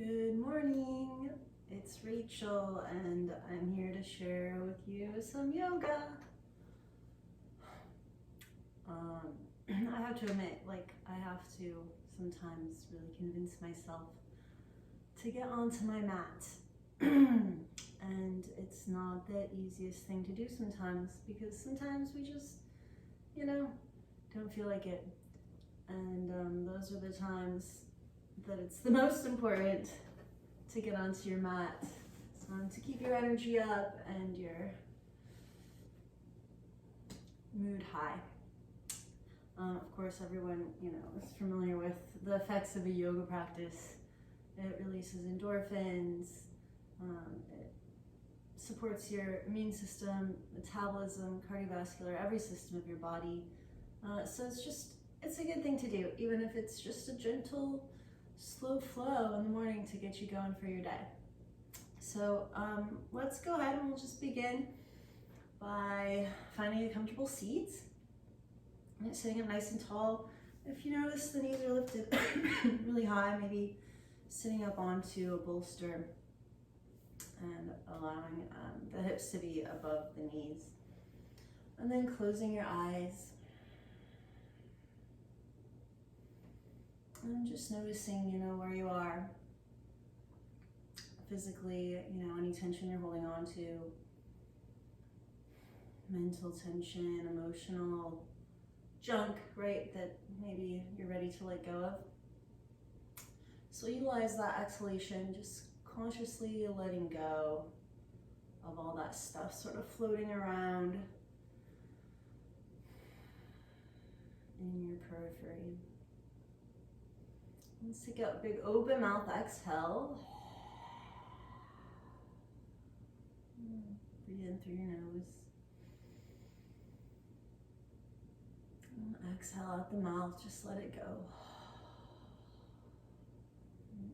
Good morning, it's Rachel and I'm here to share with you some yoga. I have to admit, I have to sometimes really convince myself to get onto my mat. And it's not the easiest thing to do sometimes because sometimes we just, don't feel like it. And those are the times that it's the most important to get onto your mat, to keep your energy up and your mood high. Of course, everyone, is familiar with the effects of a yoga practice. It releases endorphins, it supports your immune system, metabolism, cardiovascular, every system of your body. So it's a good thing to do, even if it's just a gentle, slow flow in the morning to get you going for your day. So let's go ahead and we'll just begin by finding a comfortable seat. And sitting up nice and tall. If you notice the knees are lifted really high, maybe sitting up onto a bolster and allowing the hips to be above the knees. And then closing your eyes. And just noticing, where you are physically, any tension you're holding on to, mental tension, emotional junk, right, that maybe you're ready to let go of. So utilize that exhalation, just consciously letting go of all that stuff sort of floating around in your periphery. Let's take a big open mouth exhale. Breathe in through your nose. And exhale out the mouth, just let it go.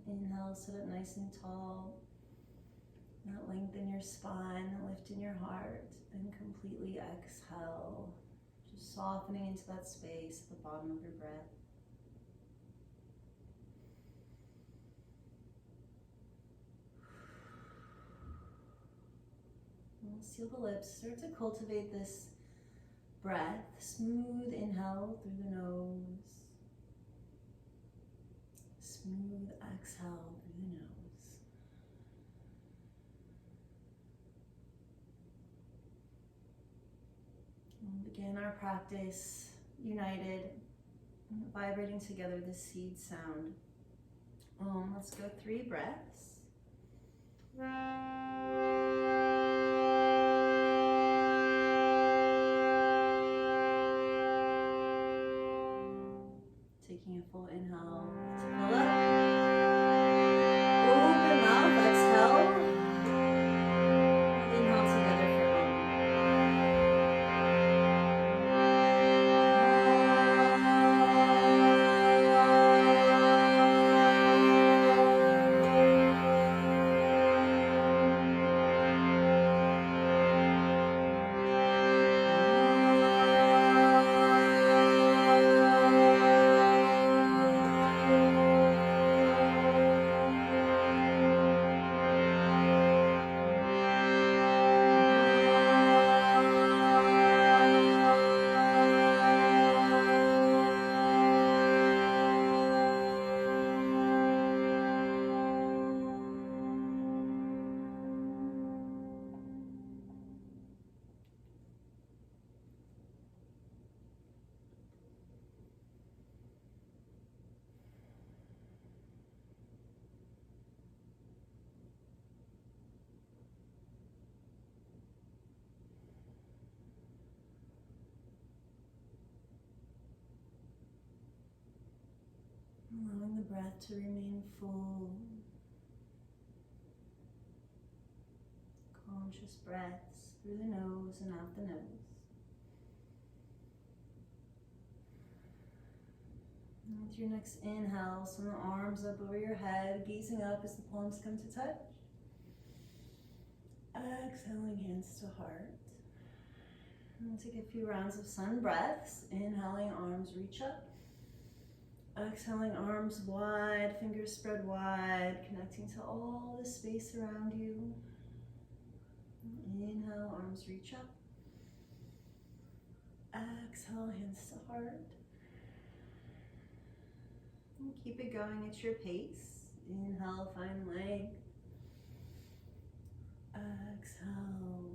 Inhale, sit up nice and tall. Now lengthen your spine, lift in your heart, and completely exhale. Just softening into that space at the bottom of your breath. Seal the lips, start to cultivate this breath. Smooth inhale through the nose. Smooth exhale through the nose. We'll begin our practice united, vibrating together the seed sound. Let's go 3 breaths. Taking a full inhale to fill up. Open mouth, exhale. Inhale together for allowing the breath to remain full. Conscious breaths through the nose and out the nose. And with your next inhale, send the arms up over your head, gazing up as the palms come to touch. Exhaling hands to heart. And take a few rounds of sun breaths. Inhaling, arms reach up. Exhaling, arms wide, fingers spread wide, connecting to all the space around you. Inhale, arms reach up. Exhale, hands to heart. And keep it going at your pace. Inhale, find length. Exhale.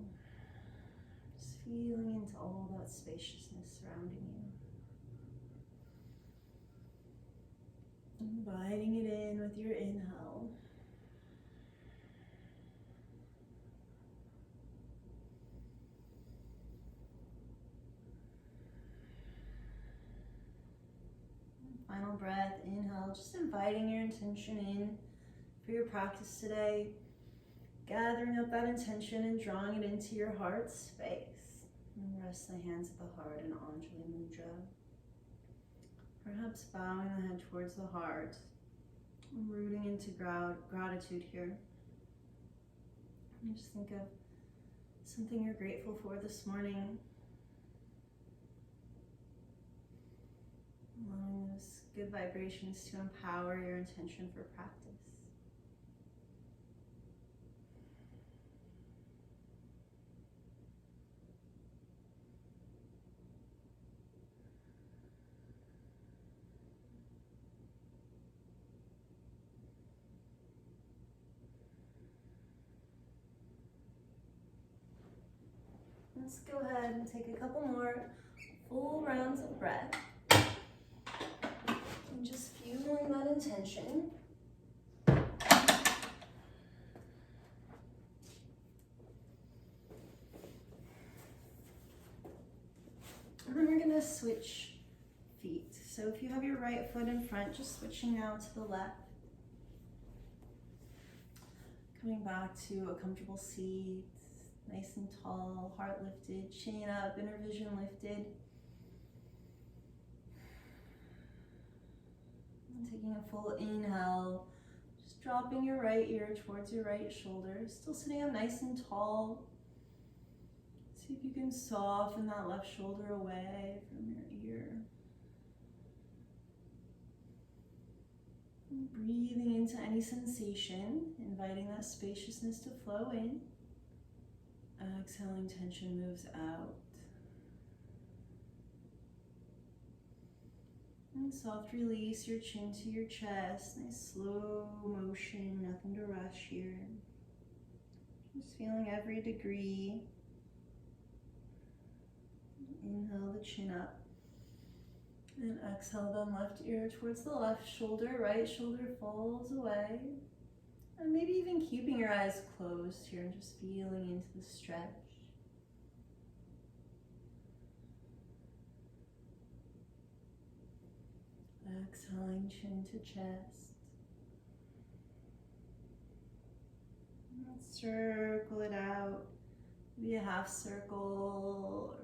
Just feeling into all that spaciousness surrounding you. Inviting it in with your inhale. Final breath, inhale, just inviting your intention in for your practice today. Gathering up that intention and drawing it into your heart space. And rest the hands at the heart in Anjali Mudra. Perhaps bowing the head towards the heart. Rooting into gratitude here. And just think of something you're grateful for this morning. Allowing those good vibrations to empower your intention for practice. Let's go ahead and take a couple more full rounds of breath. And just fueling that intention. And then we're going to switch feet. So if you have your right foot in front, just switching now to the left. Coming back to a comfortable seat. Nice and tall, heart lifted, chin up, inner vision lifted. And taking a full inhale, just dropping your right ear towards your right shoulder. Still sitting up nice and tall. See if you can soften that left shoulder away from your ear. And breathing into any sensation, inviting that spaciousness to flow in. Exhaling, tension moves out. And soft release your chin to your chest. Nice slow motion, nothing to rush here. Just feeling every degree. Inhale the chin up. And exhale the left ear towards the left shoulder. Right shoulder falls away. And maybe even keeping your eyes closed here and just feeling into the stretch. Exhaling, chin to chest. And let's circle it out. Maybe a half circle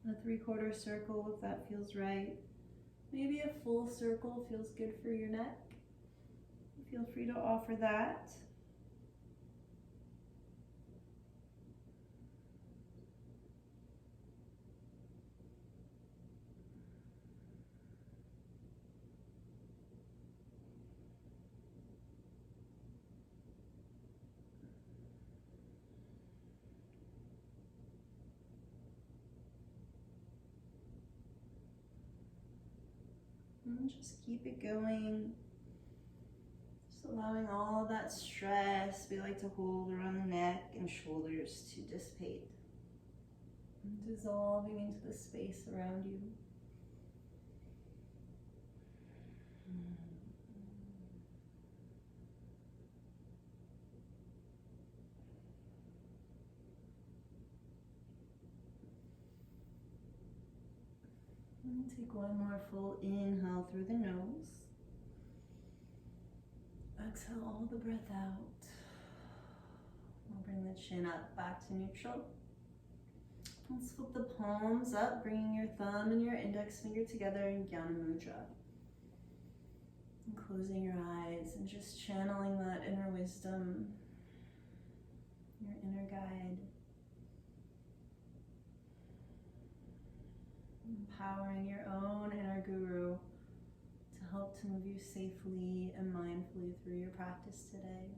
or a 3/4 circle if that feels right. Maybe a full circle feels good for your neck. Feel free to offer that. And just keep it going. Allowing all that stress we like to hold around the neck and shoulders to dissipate. And dissolving into the space around you. And take one more full inhale through the nose. Exhale all the breath out. We'll bring the chin up back to neutral. Let's flip the palms up, bringing your thumb and your index finger together in Jnana Mudra. And closing your eyes and just channeling that inner wisdom, your inner guide. Empowering your own inner guru to help to move you safely and mindfully through your practice today.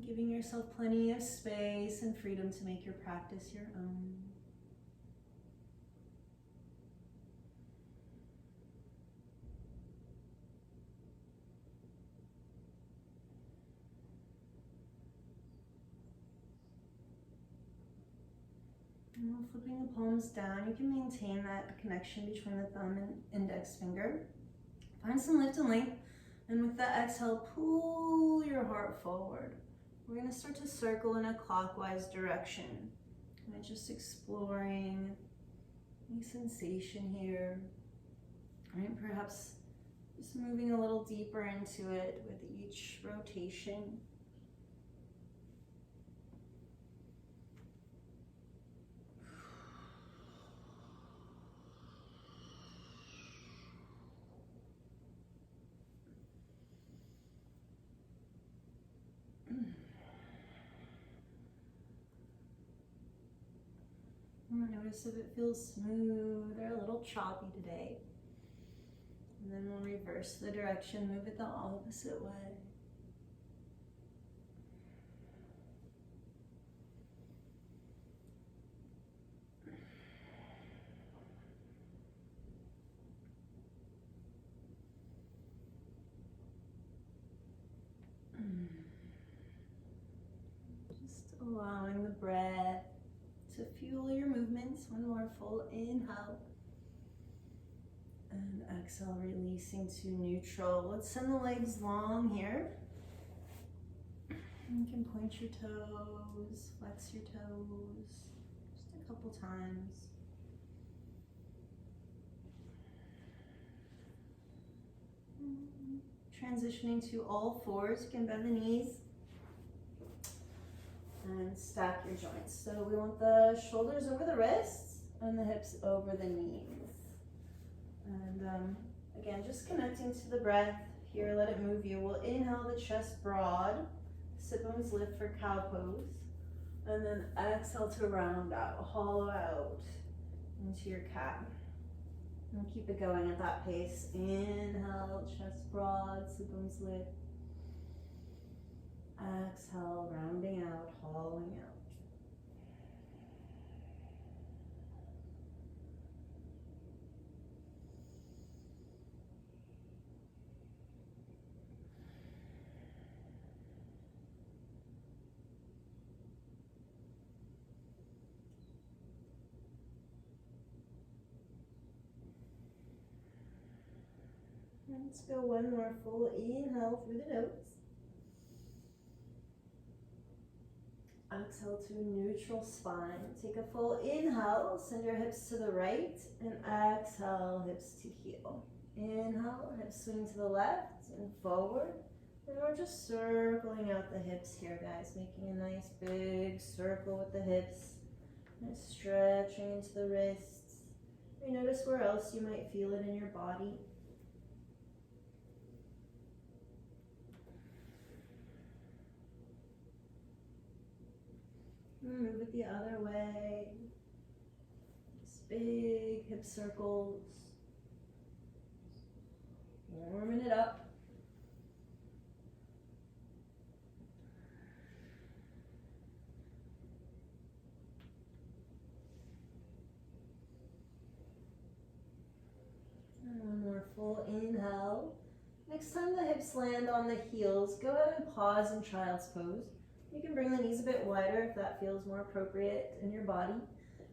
Giving yourself plenty of space and freedom to make your practice your own. And flipping the palms down, you can maintain that connection between the thumb and index finger. Find some lift and length, and with that exhale, pull your heart forward. We're going to start to circle in a clockwise direction. And just exploring any sensation here. Right? Perhaps just moving a little deeper into it with each rotation. Notice if it feels smooth or a little choppy today. And then we'll reverse the direction, move it the opposite way. Just allowing the breath to fuel your movements. One more full inhale. And exhale, releasing to neutral. Let's send the legs long here. You can point your toes, flex your toes, just a couple times. Transitioning to all fours, you can bend the knees and stack your joints. So we want the shoulders over the wrists and the hips over the knees. And again, just connecting to the breath here, let it move you. We'll inhale the chest broad, sit bones lift for cow pose, and then exhale to round out, hollow out into your cat. And keep it going at that pace. Inhale, chest broad, sit bones lift. Exhale, rounding out, hollowing out. Let's go one more full inhale through the nose. Exhale to neutral spine. Take a full inhale, send your hips to the right, and exhale, hips to heel. Inhale, hips swing to the left and forward. And we're just circling out the hips here, guys, making a nice big circle with the hips. And stretching into the wrists. You notice where else you might feel it in your body. Move it the other way. These big hip circles. Warming it up. And one more full inhale. Next time the hips land on the heels, go ahead and pause in child's pose. You can bring the knees a bit wider if that feels more appropriate in your body.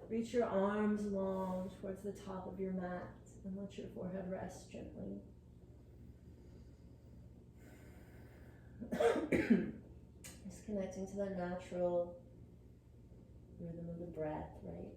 Reach your arms long towards the top of your mat and let your forehead rest gently. Just connecting to the natural rhythm of the breath, right?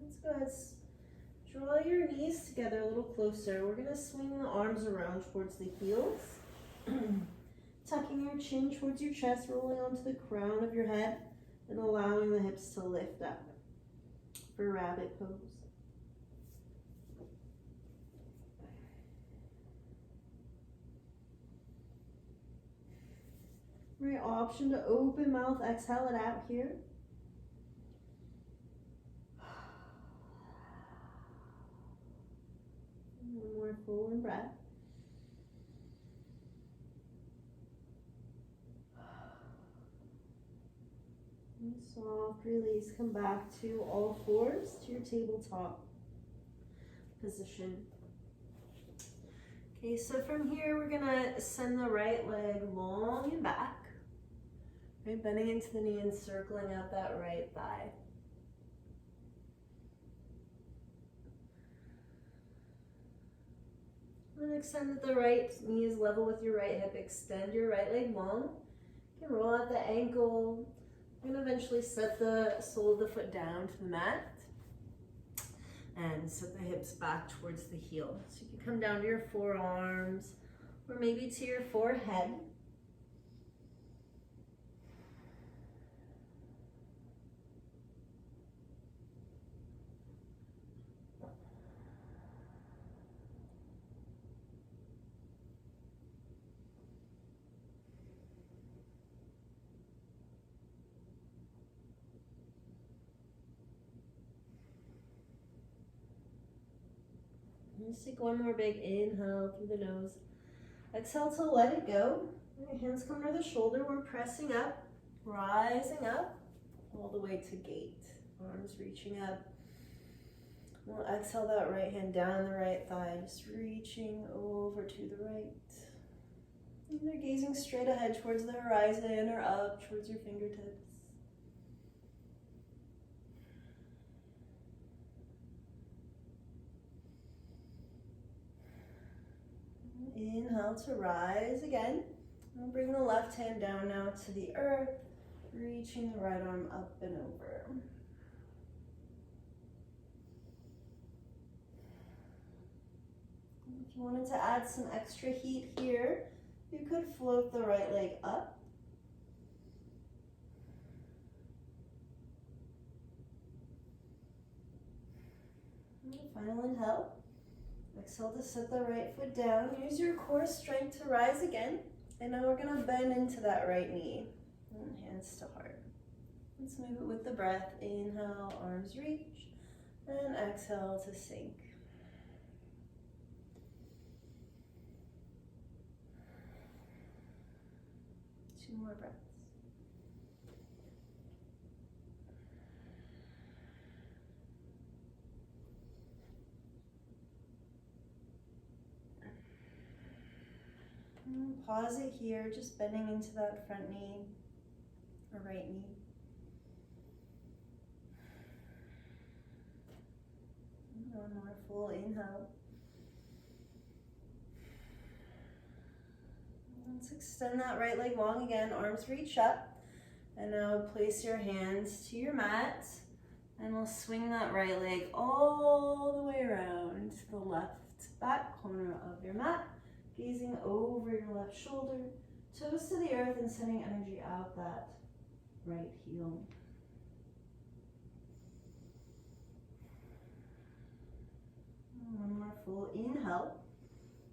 Let's go ahead, draw your knees together a little closer. We're going to swing the arms around towards the heels. Tucking your chin towards your chest, rolling onto the crown of your head, and allowing the hips to lift up for rabbit pose. Right, option to open mouth, exhale it out here. One more full breath. And soft release, come back to all fours, to your tabletop position. Okay, so from here we're gonna send the right leg long and back. Right, bending into the knee and circling out that right thigh. And extend that the right knee is level with your right hip. Extend your right leg long. You can roll out the ankle. You're going to eventually set the sole of the foot down to the mat. And set the hips back towards the heel. So you can come down to your forearms or maybe to your forehead. Let's take one more big inhale through the nose. Exhale to let it go. Your hands come to the shoulder. We're pressing up, rising up, all the way to gate. Arms reaching up. We'll exhale that right hand down the right thigh, just reaching over to the right. Either gazing straight ahead towards the horizon or up towards your fingertips. Inhale to rise again. We'll bring the left hand down now to the earth, reaching the right arm up and over. If you wanted to add some extra heat here, you could float the right leg up. And final inhale. Exhale to set the right foot down. Use your core strength to rise again. And now we're going to bend into that right knee. And hands to heart. Let's move it with the breath. Inhale, arms reach. And exhale to sink. Two more breaths. And pause it here, just bending into that front knee or right knee. And one more full inhale. Let's extend that right leg long again, arms reach up. And now place your hands to your mat. And we'll swing that right leg all the way around to the left back corner of your mat. Gazing over your left shoulder, toes to the earth and sending energy out that right heel. One more full inhale.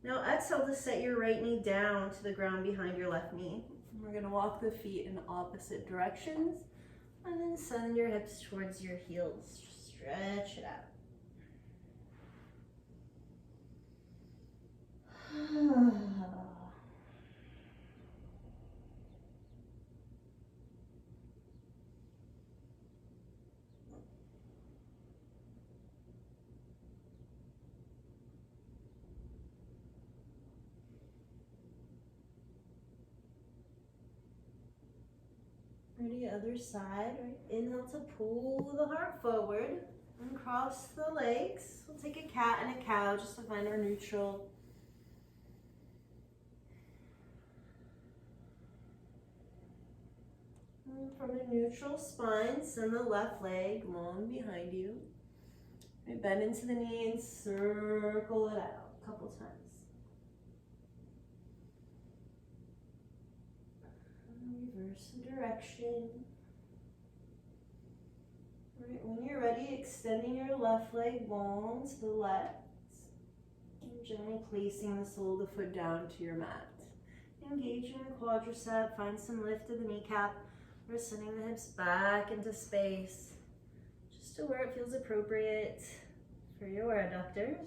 Now exhale to set your right knee down to the ground behind your left knee. And we're going to walk the feet in opposite directions and then send your hips towards your heels. Stretch it out. Ready, other side. Right. Inhale to pull the heart forward and cross the legs. We'll take a cat and a cow just to find our neutral. And from a neutral spine, send the left leg long behind you. Right, bend into the knee and circle it out a couple times. reverse the direction. All right, when you're ready, extending your left leg long to the left. And gently placing the sole of the foot down to your mat. Engaging the quadricep, find some lift of the kneecap. We're sending the hips back into space, just to where it feels appropriate for your adductors.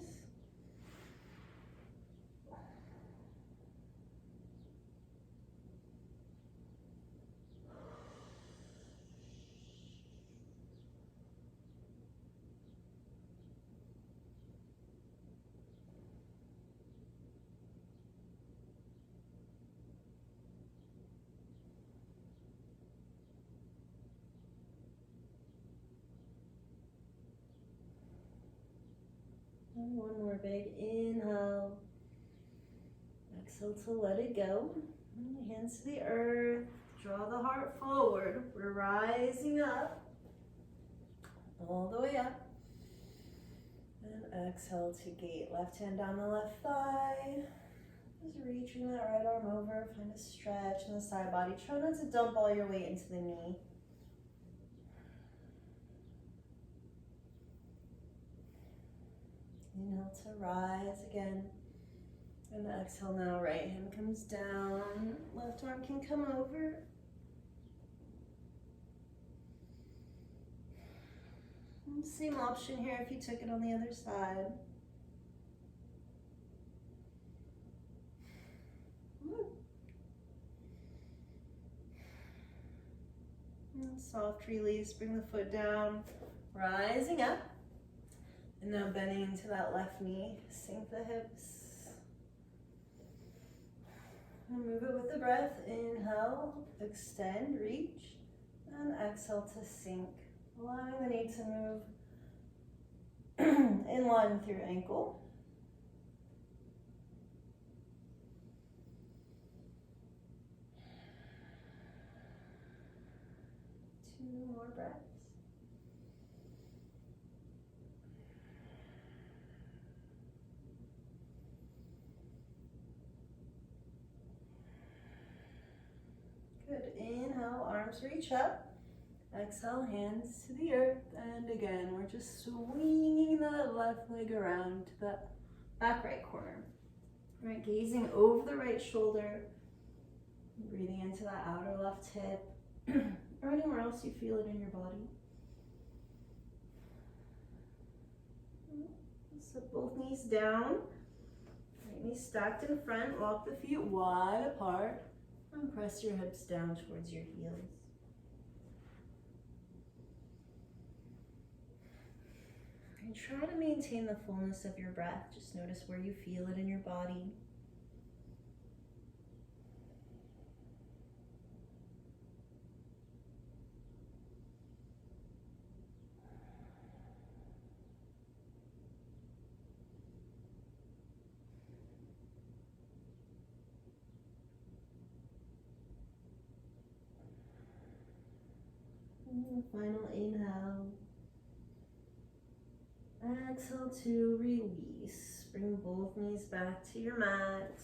And one more big inhale. Exhale to let it go. And hands to the earth. Draw the heart forward. We're rising up. All the way up. And exhale to gate. Left hand down the left thigh. Just reaching that right arm over. Find a stretch in the side body. Try not to dump all your weight into the knee. Inhale to rise again. And exhale now, right hand comes down. Left arm can come over. And same option here if you took it on the other side. And soft release, bring the foot down, rising up. And now bending into that left knee, sink the hips. And move it with the breath. Inhale, extend, reach, and exhale to sink. Allowing the knee to move in line with your ankle. Two more breaths. Good. Inhale, arms reach up. Exhale, hands to the earth. And again, we're just swinging that left leg around to that back right corner. All right, gazing over the right shoulder. Breathing into that outer left hip. Or anywhere else you feel it in your body. Set both knees down. Right knee stacked in front. Walk the feet wide apart. And press your hips down towards your heels. And try to maintain the fullness of your breath. Just notice where you feel it in your body. And final inhale. Exhale to release. Bring both knees back to your mat.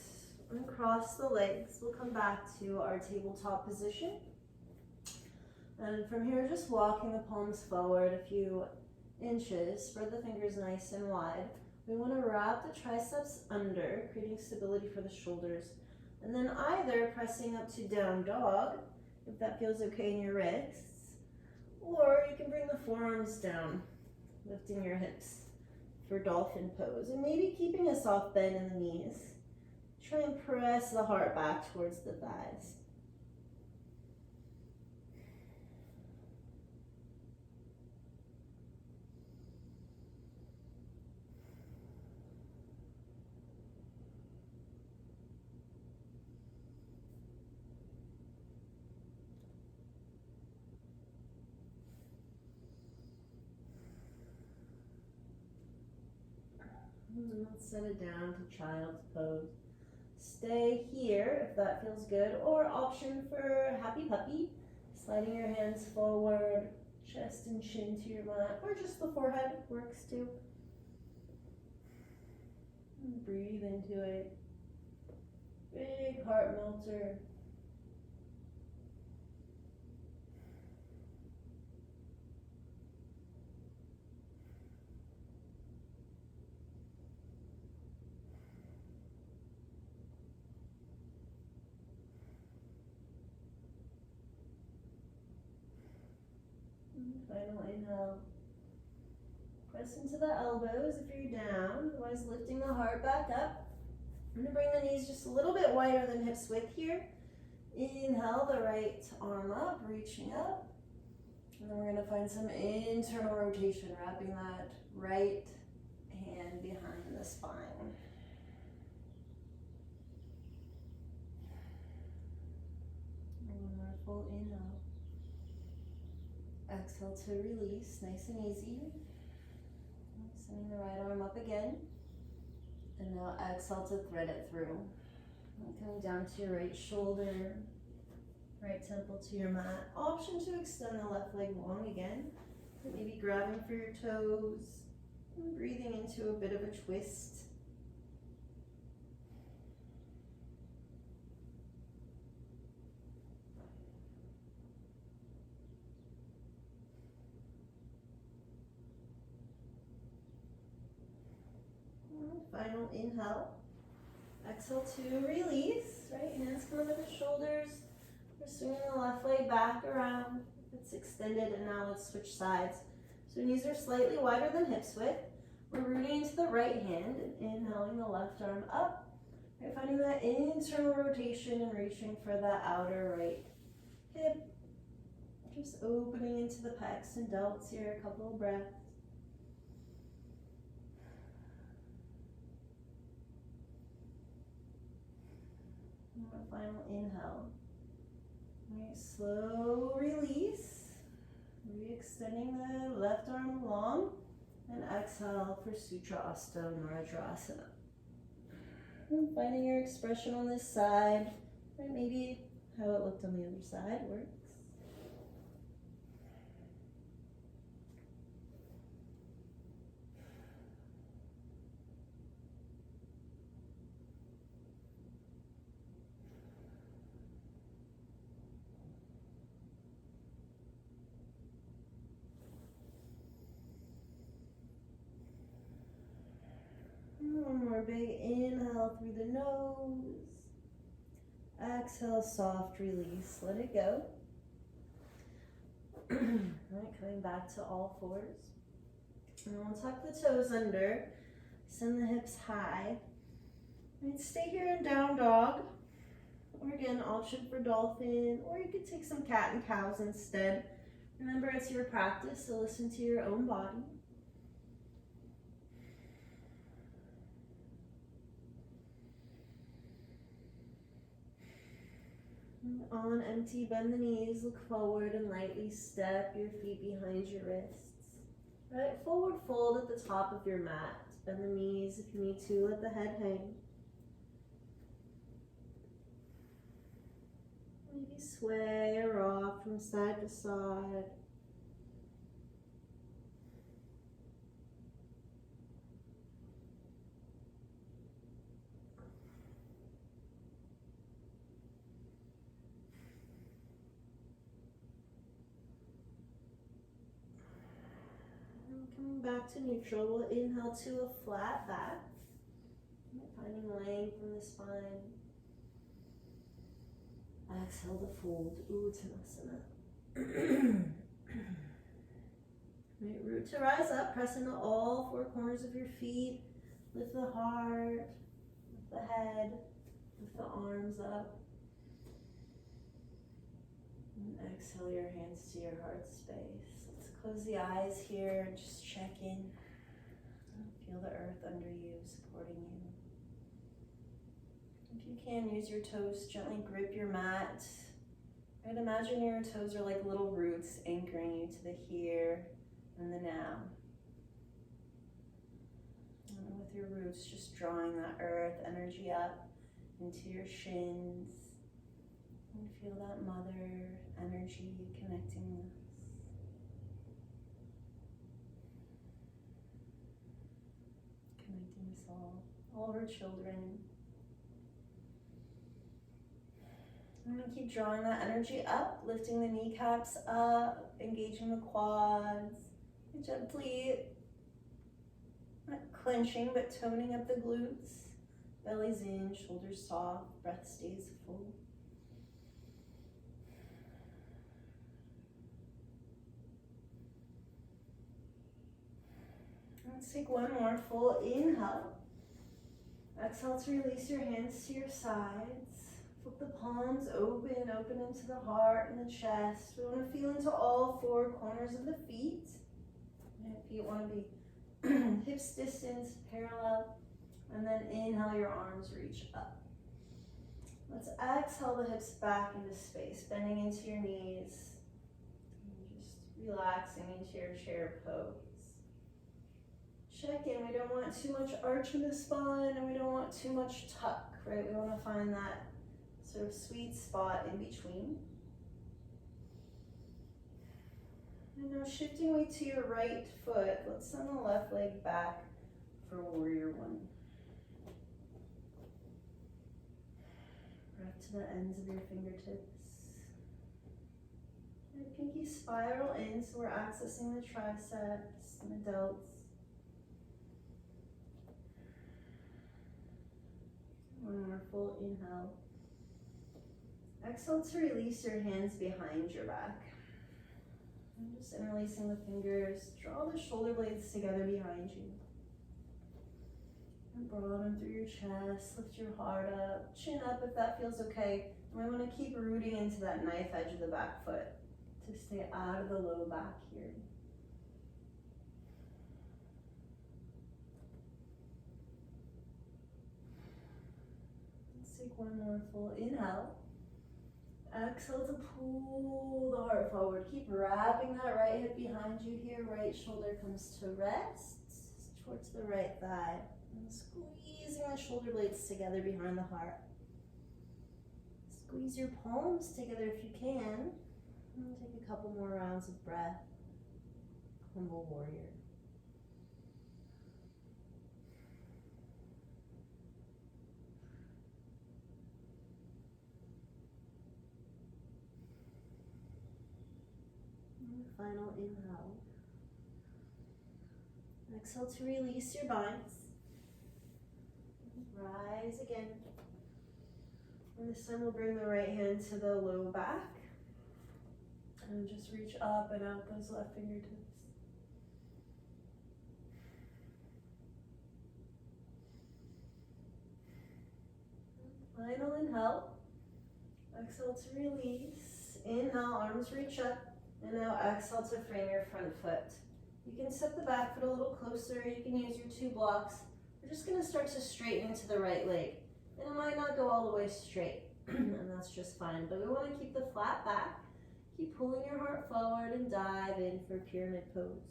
And cross the legs. We'll come back to our tabletop position. And from here, just walking the palms forward a few inches. Spread the fingers nice and wide. We want to wrap the triceps under, creating stability for the shoulders. And then either pressing up to down dog, if that feels okay in your wrists, or you can bring the forearms down, lifting your hips for dolphin pose. And maybe keeping a soft bend in the knees. Try and press the heart back towards the thighs. And let's set it down to child's pose. Stay here if that feels good, or option for happy puppy, sliding your hands forward, chest and chin to your mat, or just the forehead works too. And breathe into it. Big heart melter. Final inhale. Press into the elbows if you're down, otherwise lifting the heart back up. I'm going to bring the knees just a little bit wider than hips width here. Inhale the right arm up, reaching up. And then we're going to find some internal rotation, wrapping that right hand behind the spine. And one more full inhale. Exhale to release, nice and easy. Sending the right arm up again. And now exhale to thread it through. And coming down to your right shoulder, right temple to your mat. Option to extend the left leg long again. Maybe grabbing for your toes. And breathing into a bit of a twist. Final inhale. Exhale to release. Right hands come under the shoulders. We're swinging the left leg back around. It's extended, and now let's switch sides. So knees are slightly wider than hips width. We're rooting into the right hand and inhaling the left arm up. Right, finding that internal rotation and reaching for that outer right hip. Just opening into the pecs and delts here. A couple of breaths. Final inhale. Right, slow release. Re-extending the left arm long. And exhale for Sutrasthana Mahadrasana. And finding your expression on this side. Right, maybe how it looked on the other side works. One more big inhale through the nose. Exhale, soft release. Let it go. Alright, coming back to all fours. And we'll tuck the toes under. Send the hips high. And stay here in down dog. Or again, option for dolphin. Or you could take some cat and cows instead. Remember, it's your practice, so listen to your own body. On empty, bend the knees, look forward, and lightly step your feet behind your wrists. Right, forward fold at the top of your mat. Bend the knees if you need to, let the head hang. Maybe sway or rock from side to side. Coming back to neutral, we'll inhale to a flat back. Finding length in the spine. Exhale to fold, Uttanasana. Right, root to rise up, press into all four corners of your feet. Lift the heart, lift the head, lift the arms up. And exhale your hands to your heart space. Let's close the eyes here and just check in. Feel the earth under you, supporting you. If you can, use your toes, gently grip your mat. Right, imagine your toes are like little roots anchoring you to the here and the now. And with your roots, just drawing that earth energy up into your shins. And feel that mother energy connecting us. Connecting us all her children. I'm going to keep drawing that energy up, lifting the kneecaps up, engaging the quads, and gently, not clenching, but toning up the glutes. Belly's in, shoulders soft, breath stays full. Let's take one more full inhale. Exhale to release your hands to your sides. Flip the palms open, open into the heart and the chest. We want to feel into all four corners of the feet. And feet want to be hips distance, parallel. And then inhale, your arms reach up. Let's exhale the hips back into space, bending into your knees. And just relaxing into your chair pose. Check in, we don't want too much arch in the spine and we don't want too much tuck, right? We want to find that sort of sweet spot in between. And now shifting weight to your right foot, let's send the left leg back for warrior one. Breath to the ends of your fingertips. And pinky spiral in, so we're accessing the triceps and the delts. One more full inhale. Exhale to release your hands behind your back. And just interlacing the fingers, draw the shoulder blades together behind you. And broaden through your chest, lift your heart up, chin up if that feels okay. And we want to keep rooting into that knife edge of the back foot to stay out of the low back here. Let's take one more full inhale. Exhale to pull the heart forward. Keep wrapping that right hip behind you here. Right shoulder comes to rest towards the right thigh. And squeezing the shoulder blades together behind the heart. Squeeze your palms together if you can. And take a couple more rounds of breath. Humble warrior. Final inhale. Exhale to release your binds. Rise again. And this time we'll bring the right hand to the low back. And just reach up and out those left fingertips. Final inhale. Exhale to release. Inhale, arms reach up. And now exhale to frame your front foot. You can step the back foot a little closer. You can use your 2 blocks. We're just going to start to straighten into the right leg. And it might not go all the way straight, and that's just fine. But we want to keep the flat back. Keep pulling your heart forward and dive in for pyramid pose.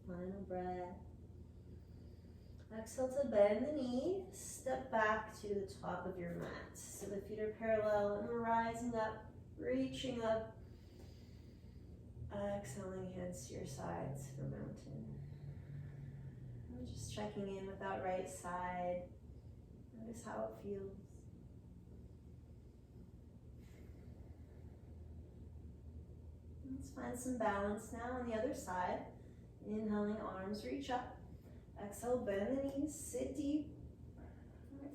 Final breath. Exhale to bend the knee, step back to the top of your mat. So the feet are parallel and we're rising up, reaching up. Exhaling hands to your sides for mountain. And just checking in with that right side. Notice how it feels. Let's find some balance now on the other side. Inhaling, arms reach up. Exhale, bend the knees, sit deep.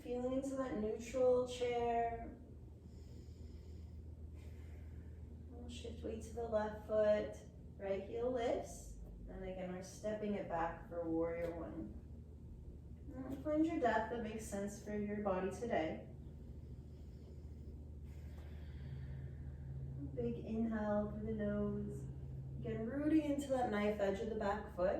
Feeling into that neutral chair. We'll shift weight to the left foot. Right heel lifts. And again, we're stepping it back for warrior one. And find your depth that makes sense for your body today. Big inhale through the nose. Again, rooting into that knife edge of the back foot.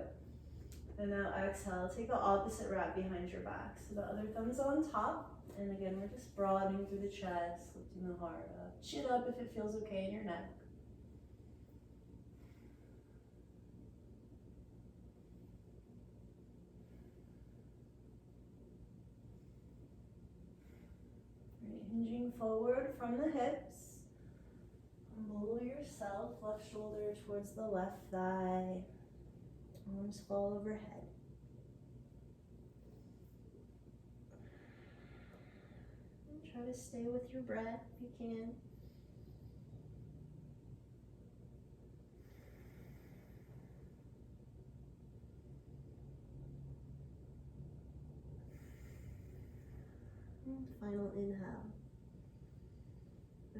And now exhale, take the opposite wrap behind your back. So the other thumb's on top. And again, we're just broadening through the chest, lifting the heart up. Chin up if it feels okay in your neck. Right, hinging forward from the hips. Humble yourself, left shoulder towards the left thigh. Arms fall overhead. And try to stay with your breath if you can. Final inhale.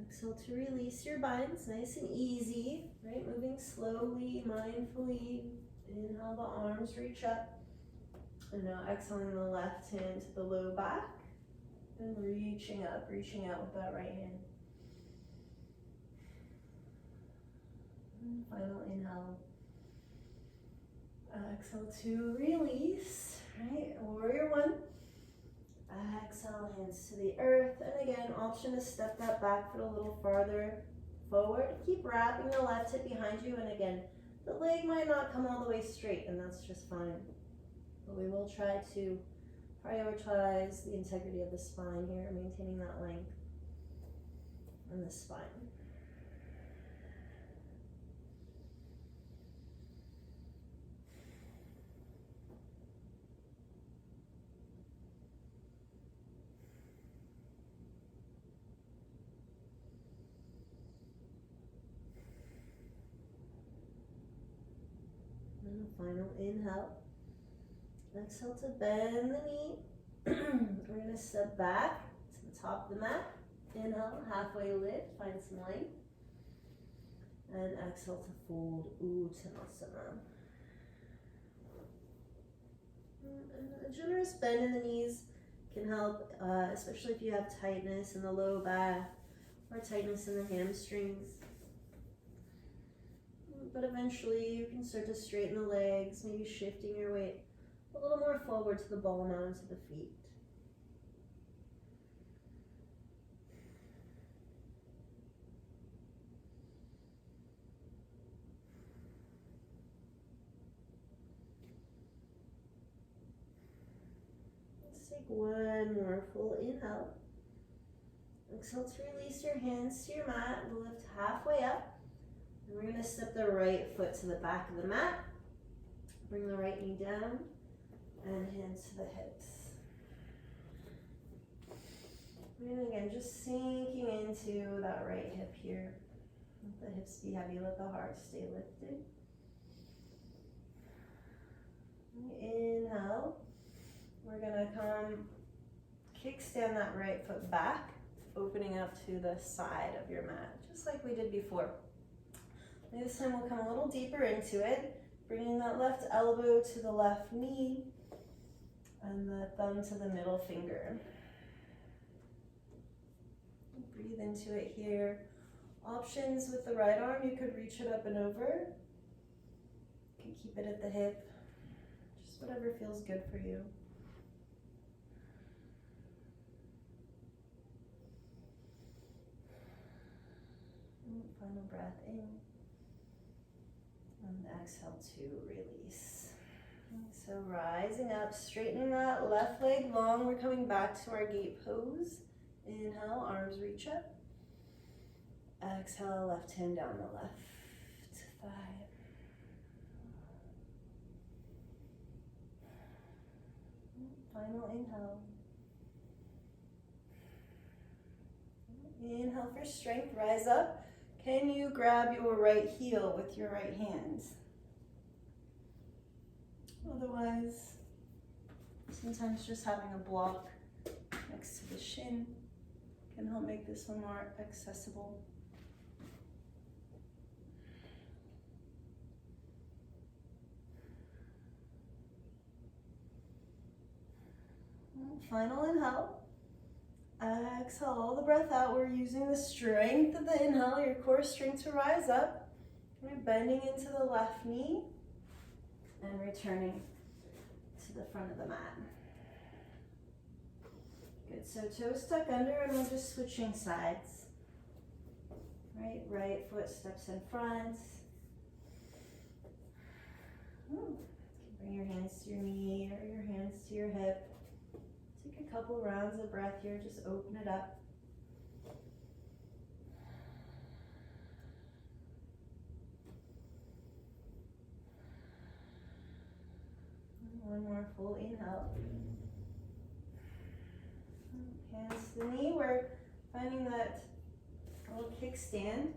Exhale to release your binds, nice and easy, right? Moving slowly, mindfully. Inhale, the arms reach up. And now exhaling the left hand to the low back. And reaching up, reaching out with that right hand. And final inhale. Exhale to release, right? Warrior one. Exhale, hands to the earth. And again, option to step that back foot a little farther forward. Keep wrapping the left hip behind you. And again, the leg might not come all the way straight, and that's just fine. But we will try to prioritize the integrity of the spine here, maintaining that length in the spine. And a final inhale. Exhale to bend the knee. We're going to step back to the top of the mat. Inhale, halfway lift, find some length. And exhale to fold Uttanasana. And a generous bend in the knees can help, especially if you have tightness in the low back or tightness in the hamstrings. But eventually you can start to straighten the legs, maybe shifting your weight a little more forward to the ball mounds of the feet. Let's take one more full inhale. Exhale to release your hands to your mat and lift halfway up. And we're going to step the right foot to the back of the mat. Bring the right knee down and hands to the hips. And again, just sinking into that right hip here. Let the hips be heavy, let the heart stay lifted. Inhale. We're going to come kickstand that right foot back, opening up to the side of your mat, just like we did before. This time we'll come a little deeper into it, bringing that left elbow to the left knee and the thumb to the middle finger. Breathe into it here. Options with the right arm, you could reach it up and over. You can keep it at the hip, just whatever feels good for you. And final breath in. And exhale to release. So rising up, straightening that left leg long. We're coming back to our gate pose. Inhale, arms reach up. Exhale, left hand down the left thigh. Final inhale. Inhale for strength, rise up. Can you grab your right heel with your right hand? Otherwise, sometimes just having a block next to the shin can help make this one more accessible. Final inhale. Exhale all the breath out. We're using the strength of the inhale, your core strength to rise up. We're bending into the left knee and returning to the front of the mat. Good, so toes tuck under and we're just switching sides. Right foot steps in front. Bring your hands to your knee or your hands to your hip. Take a couple rounds of breath here, just open it up. One more full inhale. Hands to the knee. We're finding that little kickstand,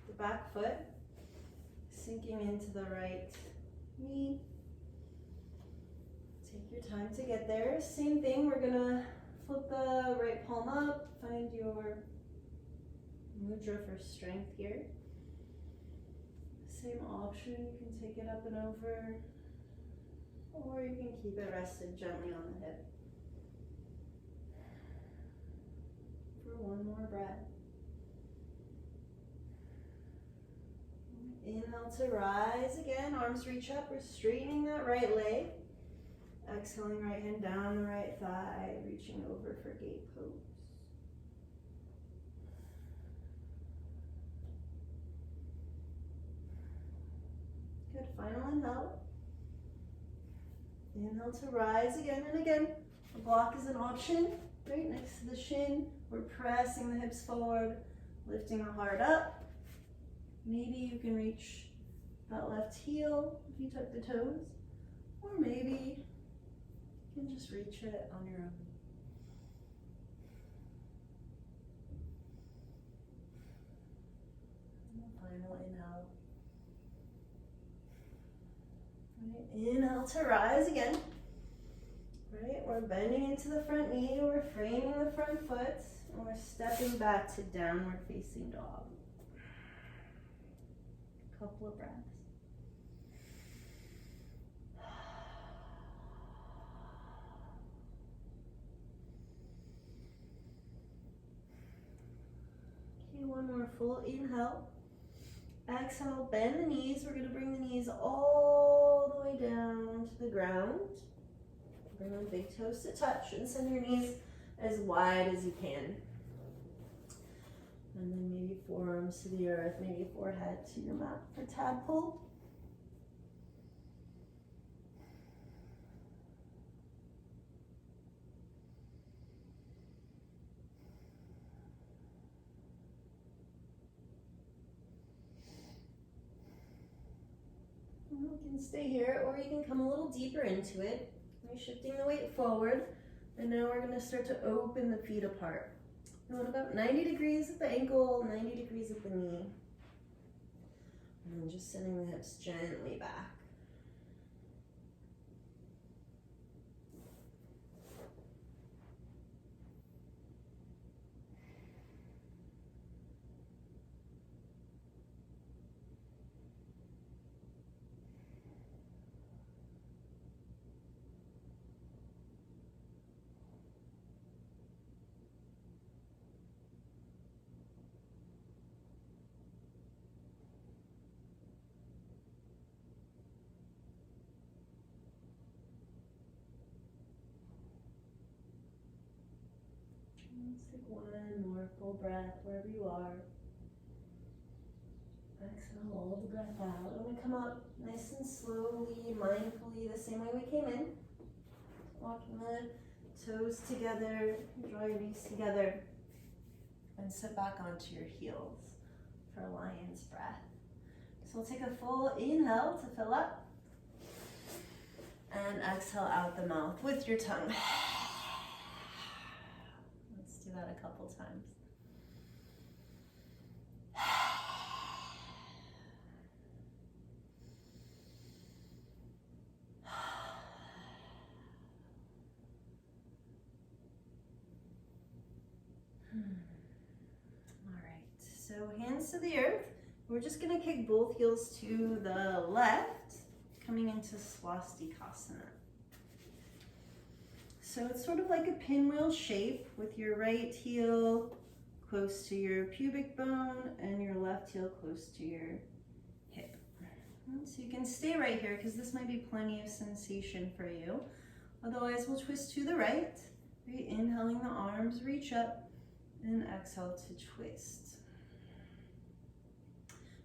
the back foot, sinking into the right knee. Take your time to get there. Same thing, we're gonna flip the right palm up, find your mudra for strength here. Same option, you can take it up and over, or you can keep it rested gently on the hip. For one more breath. Inhale to rise again, arms reach up, we're straightening that right leg. Exhaling, right hand down the right thigh, reaching over for gate pose. Good, final inhale. Inhale to rise again and again. A block is an option, right next to the shin. We're pressing the hips forward, lifting the heart up. Maybe you can reach that left heel if you tuck the toes, or maybe you can just reach it on your own. And final inhale. Right, inhale to rise again. Right, we're bending into the front knee, we're framing the front foot, and we're stepping back to downward facing dog. Couple of breaths. Okay, one more full inhale. Exhale, bend the knees. We're going to bring the knees all the way down to the ground. Bring the big toes to touch and send your knees as wide as you can. And then maybe forearms to the earth, maybe forehead to your mat for tadpole. You can stay here, or you can come a little deeper into it. You're shifting the weight forward, and now we're going to start to open the feet apart. Going about 90 degrees at the ankle, 90 degrees at the knee. And then just sending the hips gently back. Let's take one more full breath wherever you are. Exhale all the breath out. And we come up nice and slowly, mindfully, the same way we came in. Walking the toes together, draw your knees together, and sit back onto your heels for a lion's breath. So we'll take a full inhale to fill up, and exhale out the mouth with your tongue. Let's do that a couple times. So hands to the earth. We're just going to kick both heels to the left, coming into swastikasana. So it's sort of like a pinwheel shape with your right heel close to your pubic bone and your left heel close to your hip. So you can stay right here because this might be plenty of sensation for you. Otherwise, we'll twist to the right. Inhaling the arms, reach up, and exhale to twist.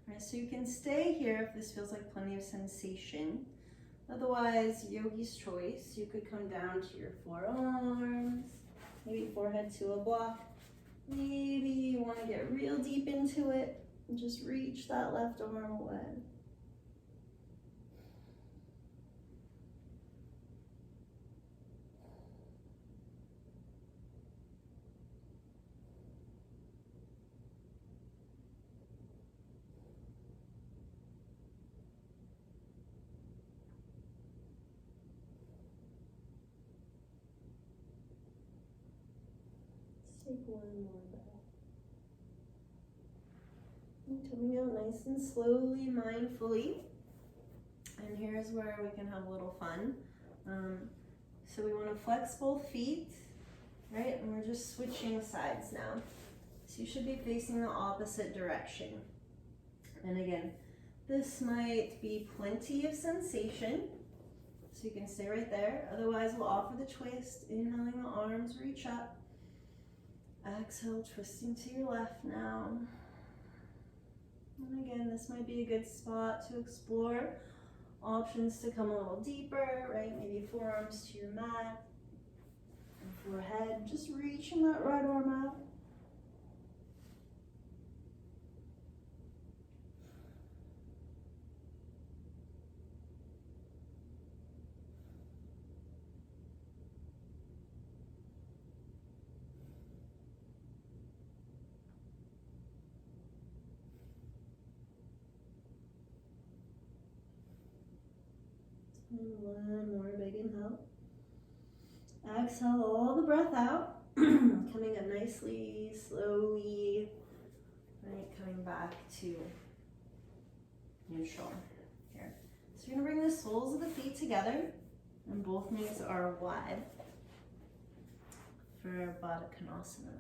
All right, so you can stay here if this feels like plenty of sensation. Otherwise, yogi's choice. You could come down to your forearms, maybe forehead to a block. Maybe you want to get real deep into it and just reach that left arm away. Take one more breath. And coming out nice and slowly, mindfully. And here's where we can have a little fun. So we want to flex both feet, right? And we're just switching sides now. So you should be facing the opposite direction. And again, this might be plenty of sensation. So you can stay right there. Otherwise, we'll offer the twist. Inhaling, the arms reach up. Exhale, twisting to your left now. And again, this might be a good spot to explore options to come a little deeper, right? Maybe forearms to your mat, and forehead, just reaching that right arm out. And one more big inhale. Exhale all the breath out. Coming up nicely, slowly. Right, coming back to neutral here. So you're gonna bring the soles of the feet together and both knees are wide for Baddha Konasana.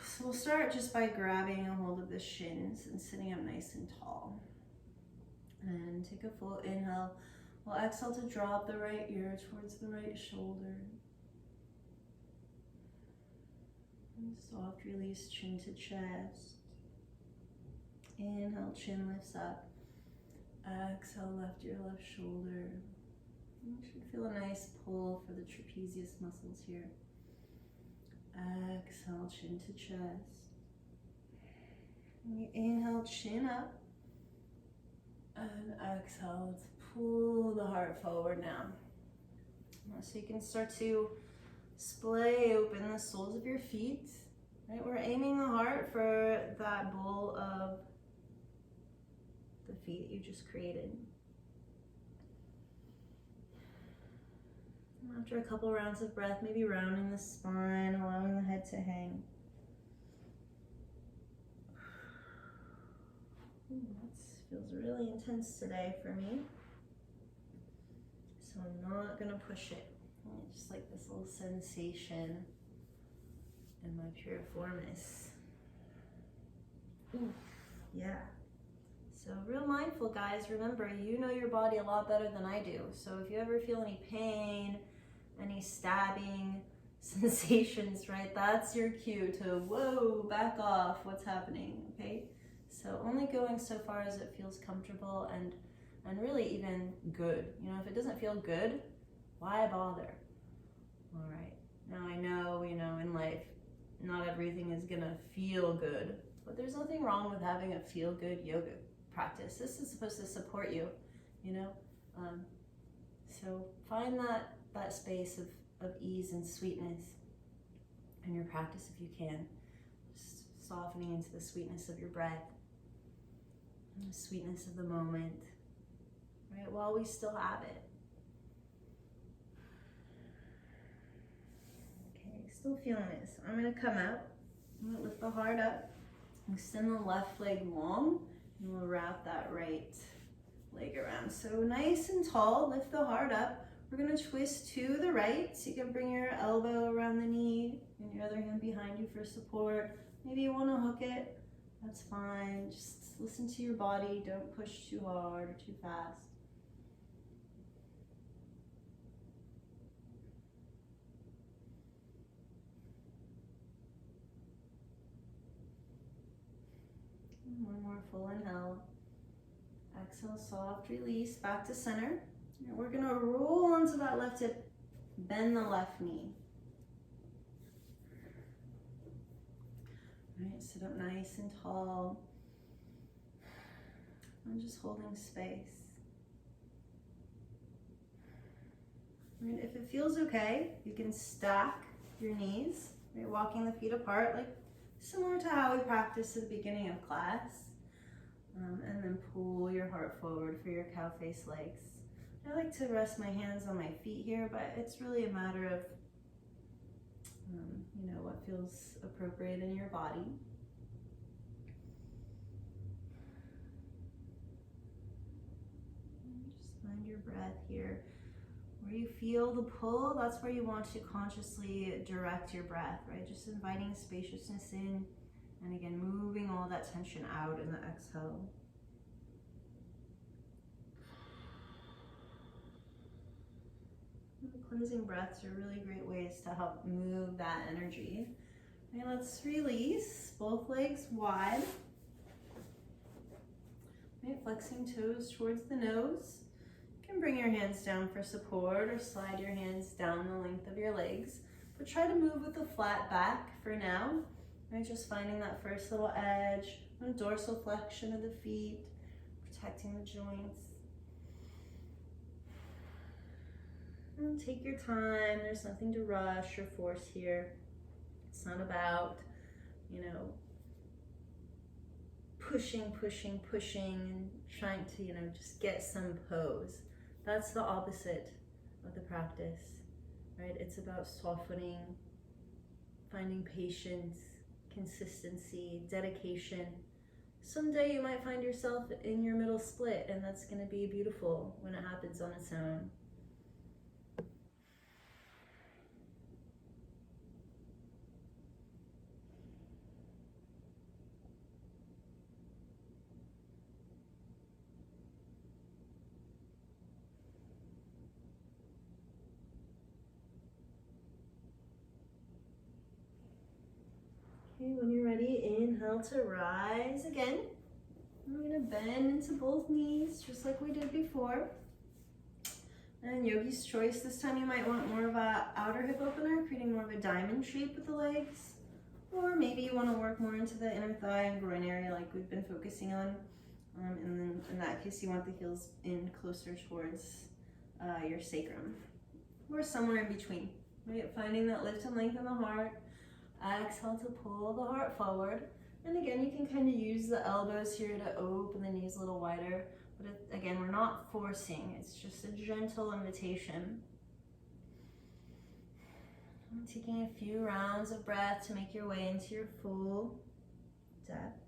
So we'll start just by grabbing a hold of the shins and sitting up nice and tall. And take a full inhale. We'll exhale to drop the right ear towards the right shoulder. And soft release, chin to chest. Inhale, chin lifts up. Exhale, left ear, left shoulder. You should feel a nice pull for the trapezius muscles here. Exhale, chin to chest. And you inhale, chin up. And exhale, let's pull the heart forward now. So you can start to splay open the soles of your feet. Right, we're aiming the heart for that bowl of the feet you just created. And after a couple rounds of breath, maybe rounding the spine, allowing the head to hang. Feels really intense today for me, so I'm not gonna push it. I just like this little sensation in my piriformis. Ooh, yeah. So real mindful, guys. Remember, you know your body a lot better than I do. So if you ever feel any pain, any stabbing sensations, right, that's your cue to, whoa, back off, what's happening, okay? So only going so far as it feels comfortable and really even good. You know, if it doesn't feel good, why bother? All right. Now I know, you know, in life, not everything is gonna feel good, but there's nothing wrong with having a feel-good yoga practice. This is supposed to support you, you know? So find that space of ease and sweetness in your practice if you can. Just softening into the sweetness of your breath. And the sweetness of the moment, right, while we still have it. Okay, still feeling it. So I'm gonna come out, I'm gonna lift the heart up, extend the left leg long, and we'll wrap that right leg around. So nice and tall, lift the heart up. We're gonna twist to the right, so you can bring your elbow around the knee and your other hand behind you for support. Maybe you wanna hook it, that's fine. Just listen to your body, don't push too hard or too fast. And one more full inhale. Exhale, soft release, back to center. And we're gonna roll onto that left hip, bend the left knee. All right, sit up nice and tall. I'm just holding space. And if it feels okay, you can stack your knees, right? Walking the feet apart, like similar to how we practiced at the beginning of class. And then pull your heart forward for your cow face legs. I like to rest my hands on my feet here, but it's really a matter of you know, what feels appropriate in your body. Just find your breath here. Where you feel the pull, that's where you want to consciously direct your breath, right? Just inviting spaciousness in, and again, moving all that tension out in the exhale. Cleansing breaths are really great ways to help move that energy. Okay, let's release, both legs wide. Okay, flexing toes towards the nose. You can bring your hands down for support or slide your hands down the length of your legs. But try to move with a flat back for now. Right, just finding that first little edge, dorsal flexion of the feet, protecting the joints. And take your time, there's nothing to rush or force here. It's not about, you know, pushing, and trying to, you know, just get some pose. That's the opposite of the practice, right? It's about softening, finding patience, consistency, dedication. Someday you might find yourself in your middle split, and that's going to be beautiful when it happens on its own. Okay, when you're ready, inhale to rise again. We're going to bend into both knees, just like we did before. And yogi's choice, this time you might want more of a outer hip opener, creating more of a diamond shape with the legs. Or maybe you want to work more into the inner thigh and groin area like we've been focusing on. And then in that case, you want the heels in closer towards your sacrum. Or somewhere in between, right? Finding that lift and length in the heart. Exhale to pull the heart forward. And again, you can kind of use the elbows here to open the knees a little wider. But again, we're not forcing. It's just a gentle invitation. And taking a few rounds of breath to make your way into your full depth.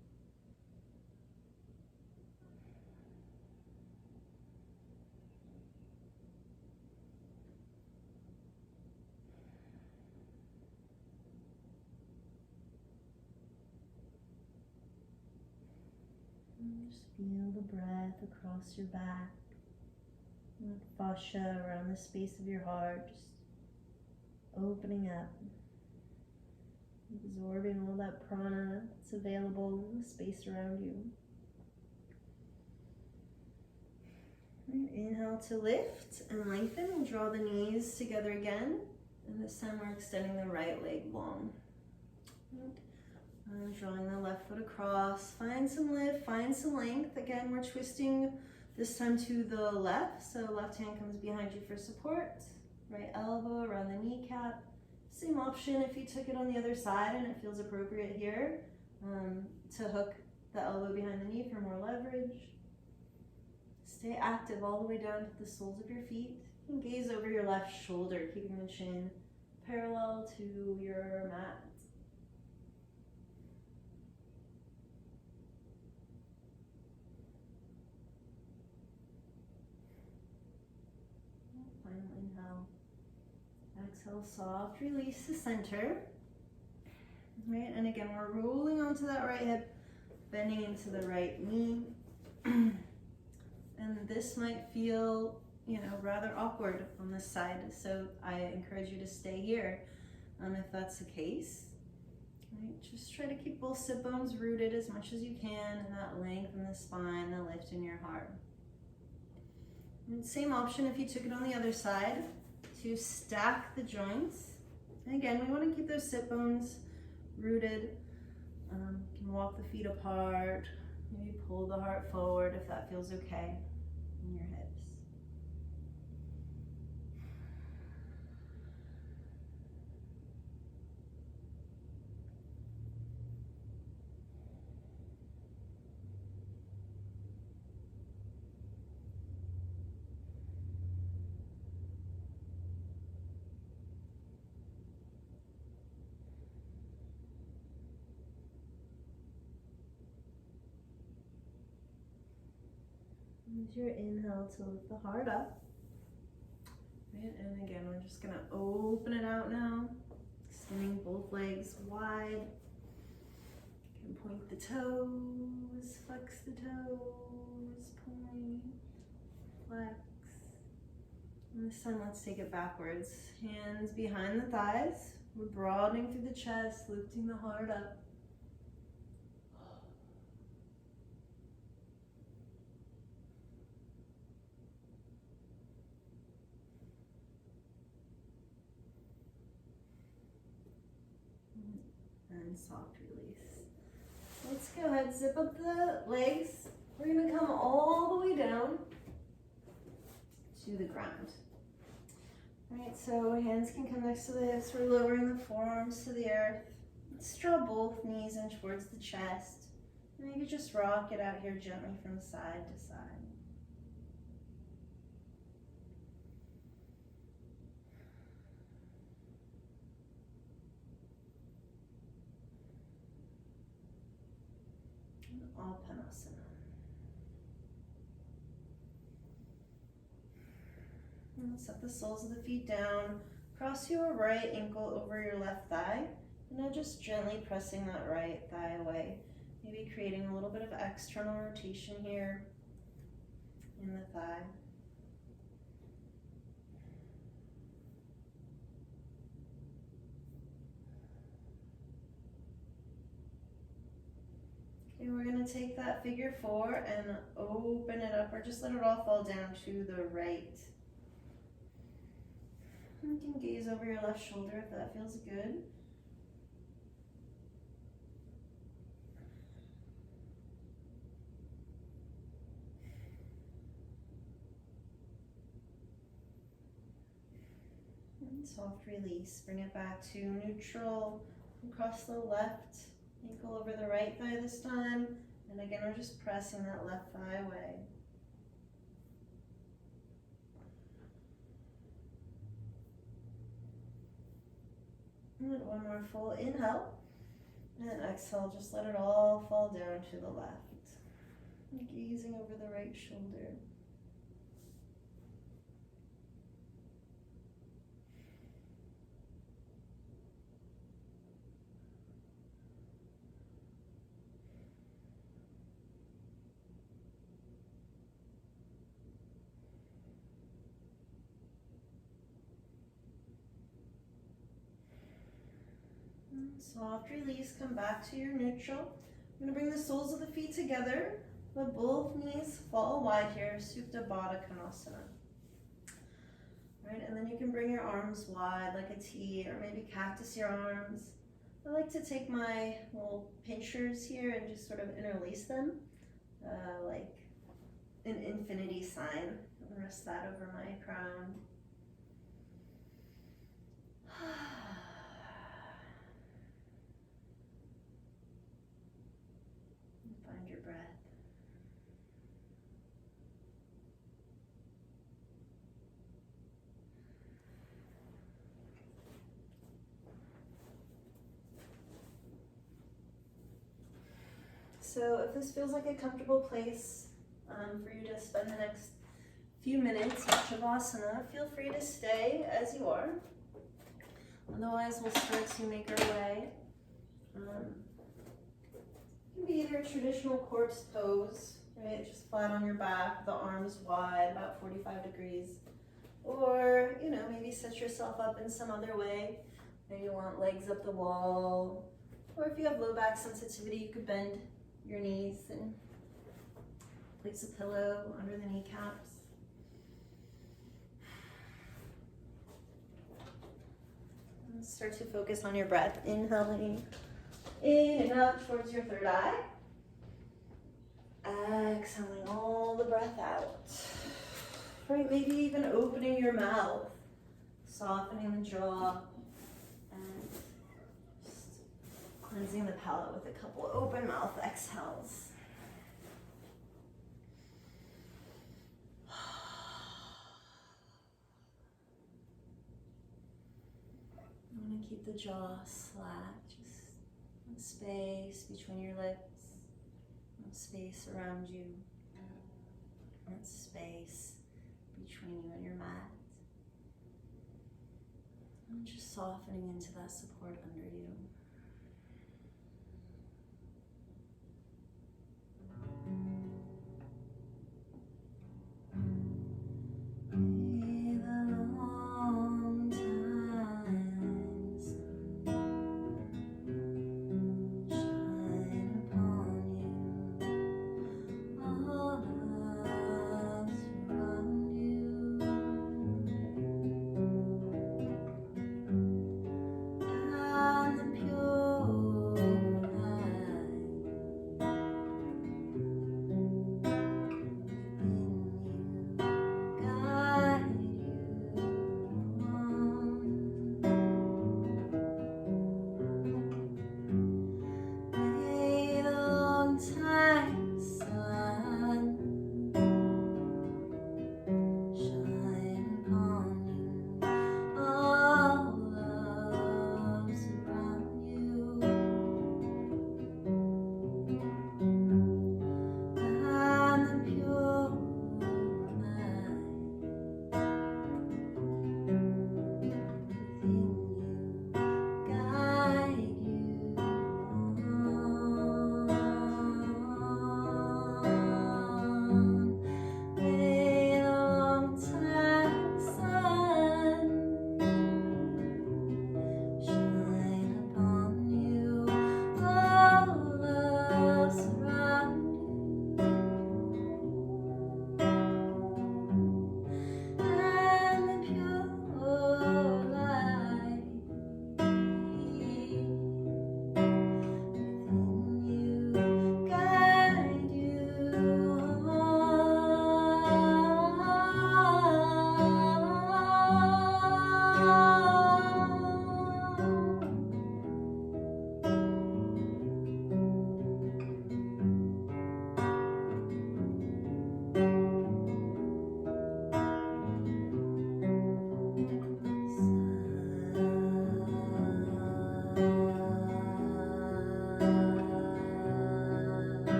Just feel the breath across your back, and the fascia around the space of your heart, just opening up, absorbing all that prana that's available in the space around you. And inhale to lift and lengthen. We'll draw the knees together again, and this time we're extending the right leg long. And drawing the left foot across, find some lift, find some length. Again, we're twisting this time to the left, so left hand comes behind you for support. Right elbow around the kneecap. Same option if you took it on the other side and it feels appropriate here, to hook the elbow behind the knee for more leverage. Stay active all the way down to the soles of your feet. You can gaze over your left shoulder, keeping the chin parallel to your mat. Final inhale. Exhale, soft release to center. Right, and again, we're rolling onto that right hip, bending into the right knee. And this might feel, you know, rather awkward on this side, so I encourage you to stay here if that's the case. Right, just try to keep both sit bones rooted as much as you can, and that length in the spine, the lift in your heart. And same option if you took it on the other side, to stack the joints. And again, we want to keep those sit bones rooted. You can walk the feet apart, maybe pull the heart forward if that feels okay in your hips. Use your inhale to lift the heart up. Right, and again, we're just gonna open it out now. Extending both legs wide. You can point the toes, flex the toes, point, flex. And this time, let's take it backwards. Hands behind the thighs. We're broadening through the chest, lifting the heart up. And soft release. Let's go ahead, zip up the legs. We're gonna come all the way down to the ground. All right, so hands can come next to the hips. We're lowering the forearms to the earth. Let's draw both knees in towards the chest. Maybe just rock it out here gently from side to side. Alpanasana. And set the soles of the feet down. Cross your right ankle over your left thigh. And now just gently pressing that right thigh away. Maybe creating a little bit of external rotation here in the thigh. Okay, we're going to take that figure four and open it up, or just let it all fall down to the right. You can gaze over your left shoulder if that feels good. And soft release. Bring it back to neutral. Across the left ankle over the right thigh this time. And again, we're just pressing that left thigh away. And one more full inhale. And exhale, just let it all fall down to the left. And gazing over the right shoulder. Soft release, come back to your neutral. I'm going to bring the soles of the feet together. Let both knees fall wide here, Supta Baddha Konasana. Right, and then you can bring your arms wide like a T, or maybe cactus your arms. I like to take my little pinchers here and just sort of interlace them, like an infinity sign. I'll rest that over my crown. Find your breath. So if this feels like a comfortable place for you to spend the next few minutes in Shavasana, feel free to stay as you are. Otherwise, we'll start to make our way. It can be either a traditional corpse pose, right? Just flat on your back, the arms wide, about 45 degrees. Or, maybe set yourself up in some other way. Maybe you want legs up the wall. Or if you have low back sensitivity, you could bend your knees and place a pillow under the kneecaps. And start to focus on your breath. Inhaling in and up towards your third eye. Exhaling all the breath out. Right, maybe even opening your mouth, softening the jaw, and just cleansing the palate with a couple open mouth exhales. You want to keep the jaw slack, just space between your lips, no space around you. that space between you and your mat. And just softening into that support under you. May the long times shine upon you, all loves around you, and the pure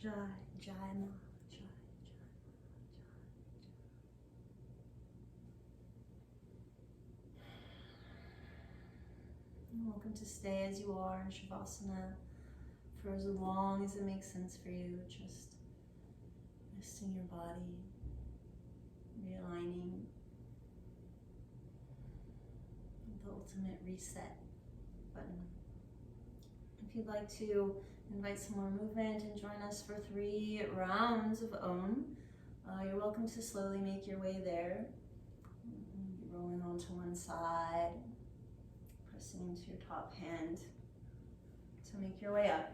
Jai, Jai Ma, Jai, Jai. You're welcome to stay as you are in Shavasana for as long as it makes sense for you. Just resting your body, realigning, the ultimate reset button. If you'd like to invite some more movement and join us for 3 rounds of Om, you're welcome to slowly make your way there. Rolling onto one side, pressing into your top hand to make your way up.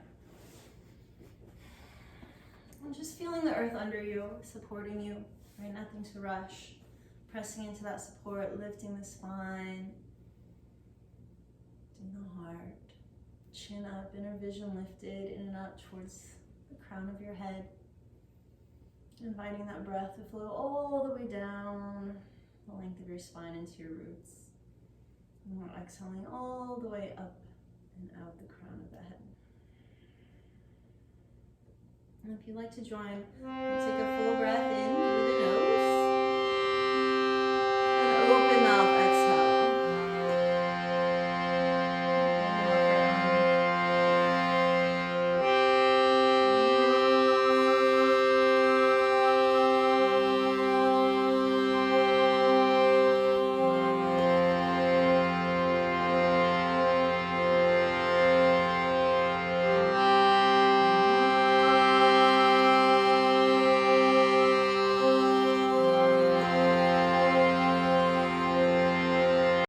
And just feeling the earth under you, supporting you, right? Nothing to rush. Pressing into that support, lifting the spine, in the heart. Chin up, inner vision lifted, in and up towards the crown of your head. Inviting that breath to flow all the way down the length of your spine into your roots. And we're exhaling all the way up and out the crown of the head. And if you'd like to join, we'll take a full breath in.